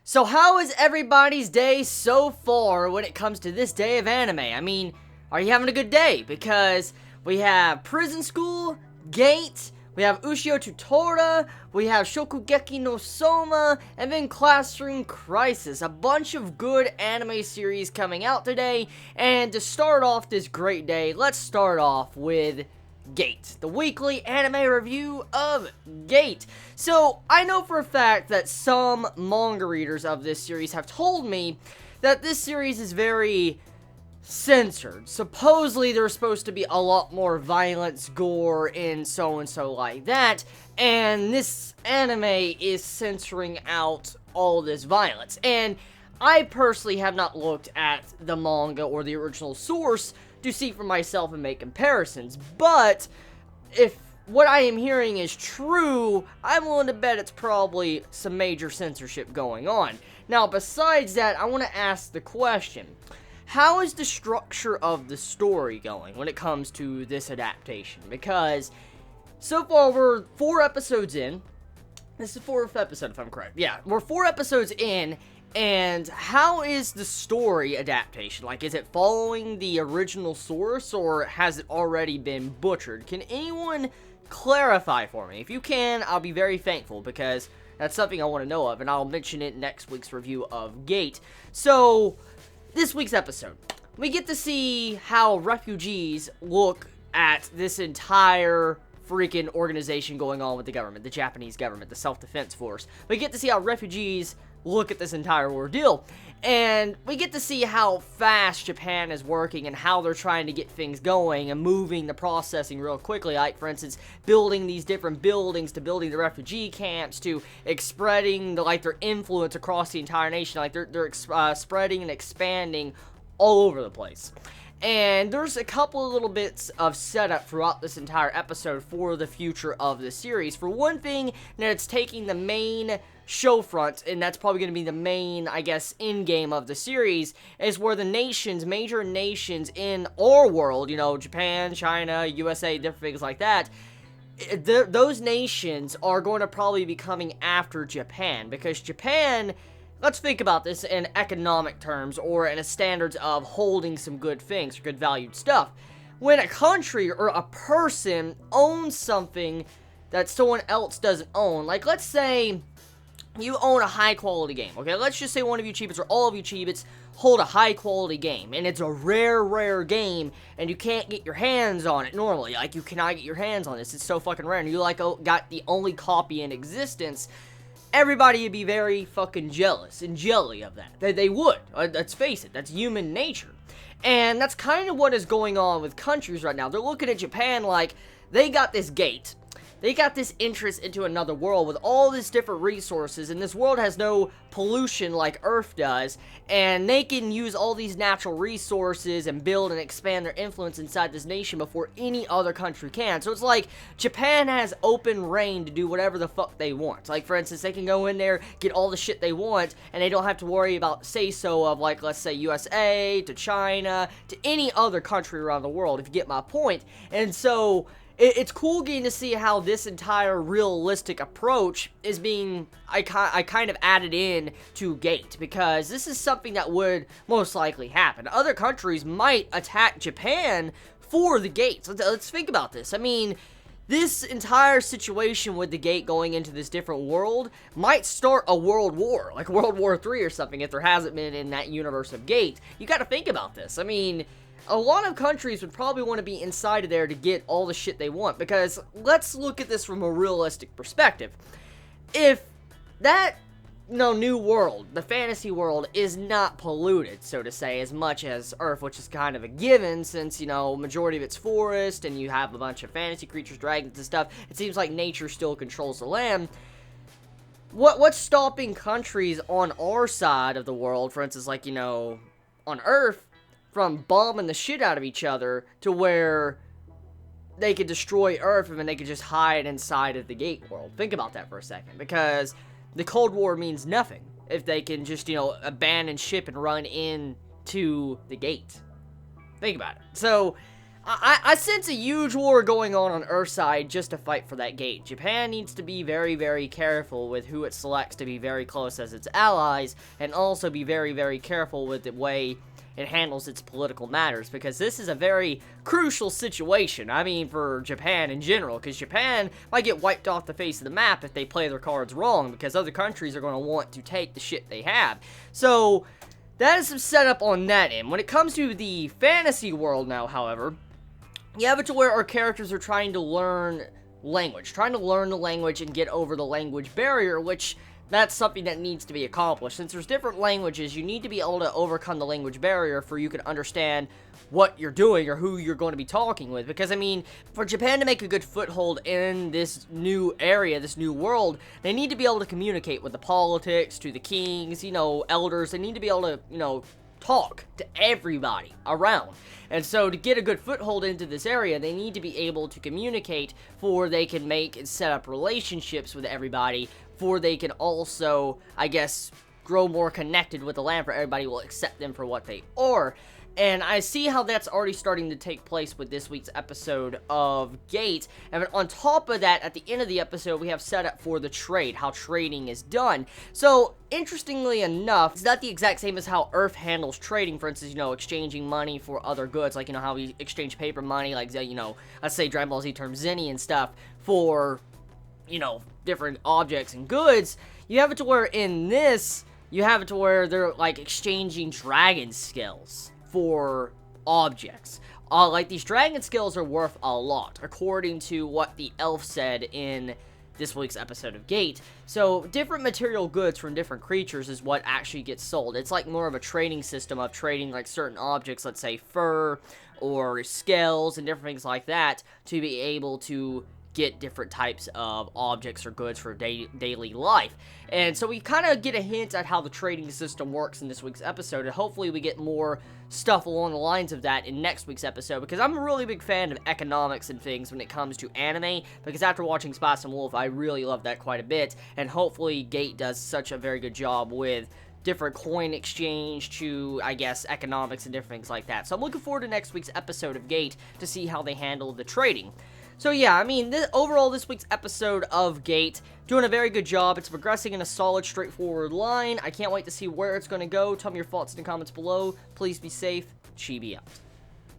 So how is everybody's day so far when it comes to this day of anime? I mean, are you having a good day? Because we have Prison School, Gate, we have Ushio Tutora, we have Shokugeki no Soma, and then Classroom Crisis. A bunch of good anime series coming out today, and to start off this great day, let's start off with Gate, the weekly anime review of Gate. So, I know for a fact that some manga readers of this series have told me that this series is very censored. Supposedly, there's supposed to be a lot more violence, gore, and so like that, and this anime is censoring out all this violence. And I personally have not looked at the manga or the original source to see for myself and make comparisons, but if what I am hearing is true, I'm willing to bet it's probably some major censorship going on. Now, besides that, I want to ask the question, how is the structure of the story going when it comes to this adaptation? Because so far we're 4 episodes in. This is the 4th episode if I'm correct. Yeah, we're 4 episodes in. And how is the story adaptation? Like, is it following the original source, or has it already been butchered? Can anyone clarify for me? If you can, I'll be very thankful, because that's something I want to know of, and I'll mention it in next week's review of Gate. So, this week's episode, we get to see how refugees look at this entire freaking organization going on with the government, the Japanese government, the self-defense force. We get to see how refugees look at this entire ordeal, and we get to see how fast Japan is working and how they're trying to get things going and moving the processing real quickly, like for instance building these different buildings, to building the refugee camps, to spreading their influence across the entire nation. Like they're spreading and expanding all over the place. And there's a couple of little bits of setup throughout this entire episode for the future of the series. For one thing, that it's taking the main show front, and that's probably going to be the main, I guess, end game of the series, is where the nations, major nations in our world, you know, Japan, China, USA, different things like that, those nations are going to probably be coming after Japan, because Japan, let's think about this in economic terms, or in a standards of holding some good things, or good valued stuff. When a country or a person owns something that someone else doesn't own, like let's say you own a high quality game, okay? Let's just say one of you Chibits or all of you Chibits hold a high quality game, and it's a rare game, and you can't get your hands on it normally. Like, you cannot get your hands on this, it's so fucking rare, and you got the only copy in existence. Everybody would be very fucking jealous and jelly of that. They would. Let's face it, that's human nature. And that's kind of what is going on with countries right now. They're looking at Japan like, they got this gate. They got this interest into another world with all these different resources, and this world has no pollution like Earth does, and they can use all these natural resources and build and expand their influence inside this nation before any other country can. So it's like Japan has open reign to do whatever the fuck they want. Like, for instance, they can go in there, get all the shit they want, and they don't have to worry about say-so of, like, let's say USA to China to any other country around the world, if you get my point. And so it's cool getting to see how this entire realistic approach is being, I kind of added in to Gate, because this is something that would most likely happen. Other countries might attack Japan for the Gates. Let's think about this. I mean, this entire situation with the Gate going into this different world might start a world war, like World War III or something, if there hasn't been in that universe of Gate. You gotta think about this. I mean, a lot of countries would probably want to be inside of there to get all the shit they want, because let's look at this from a realistic perspective. If that, new world, the fantasy world, is not polluted, so to say, as much as Earth, which is kind of a given, since, majority of it's forest, and you have a bunch of fantasy creatures, dragons and stuff, it seems like nature still controls the land. What's stopping countries on our side of the world, for instance, like, on Earth, from bombing the shit out of each other to where they could destroy Earth and then they could just hide inside of the Gate world? Think about that for a second, because the Cold War means nothing if they can just, abandon ship and run into the Gate. Think about it. So, I sense a huge war going on Earthside just to fight for that gate. Japan needs to be very, very careful with who it selects to be very close as its allies, and also be very, very careful with the way it handles its political matters, because this is a very crucial situation, I mean, for Japan in general, because Japan might get wiped off the face of the map if they play their cards wrong, because other countries are going to want to take the shit they have. So, that is some setup on that end. When it comes to the fantasy world now, however, you have it to where our characters are trying to learn the language and get over the language barrier, which that's something that needs to be accomplished. Since there's different languages, you need to be able to overcome the language barrier for you can understand what you're doing or who you're going to be talking with. Because, I mean, for Japan to make a good foothold in this new area, this new world, they need to be able to communicate with the politics, to the kings, elders. They need to be able to, talk to everybody around. And so to get a good foothold into this area, they need to be able to communicate for they can make and set up relationships with everybody, for they can also, I guess, grow more connected with the land, for everybody will accept them for what they are. And I see how that's already starting to take place with this week's episode of Gate. And on top of that, at the end of the episode, we have set up for the trade, how trading is done. So, interestingly enough, it's not the exact same as how Earth handles trading. For instance, exchanging money for other goods. Like, how we exchange paper money, like, let's say Dragon Ball Z terms Zenny and stuff for, different objects and goods. You have it to where in this, you have it to where they're, like, exchanging dragon skills for objects. Like, these dragon skills are worth a lot, according to what the elf said in this week's episode of Gate. So, different material goods from different creatures is what actually gets sold. It's like more of a trading system of trading, like, certain objects, let's say fur, or scales, and different things like that, to be able to get different types of objects or goods for daily life. And so we kind of get a hint at how the trading system works in this week's episode, and hopefully we get more stuff along the lines of that in next week's episode, because I'm a really big fan of economics and things when it comes to anime, because after watching Spice and Wolf, I really love that quite a bit, and hopefully Gate does such a very good job with different coin exchange to, I guess, economics and different things like that. So I'm looking forward to next week's episode of Gate to see how they handle the trading. So yeah, I mean, overall, this week's episode of Gate, doing a very good job. It's progressing in a solid, straightforward line. I can't wait to see where it's going to go. Tell me your thoughts in the comments below. Please be safe. Chibi out.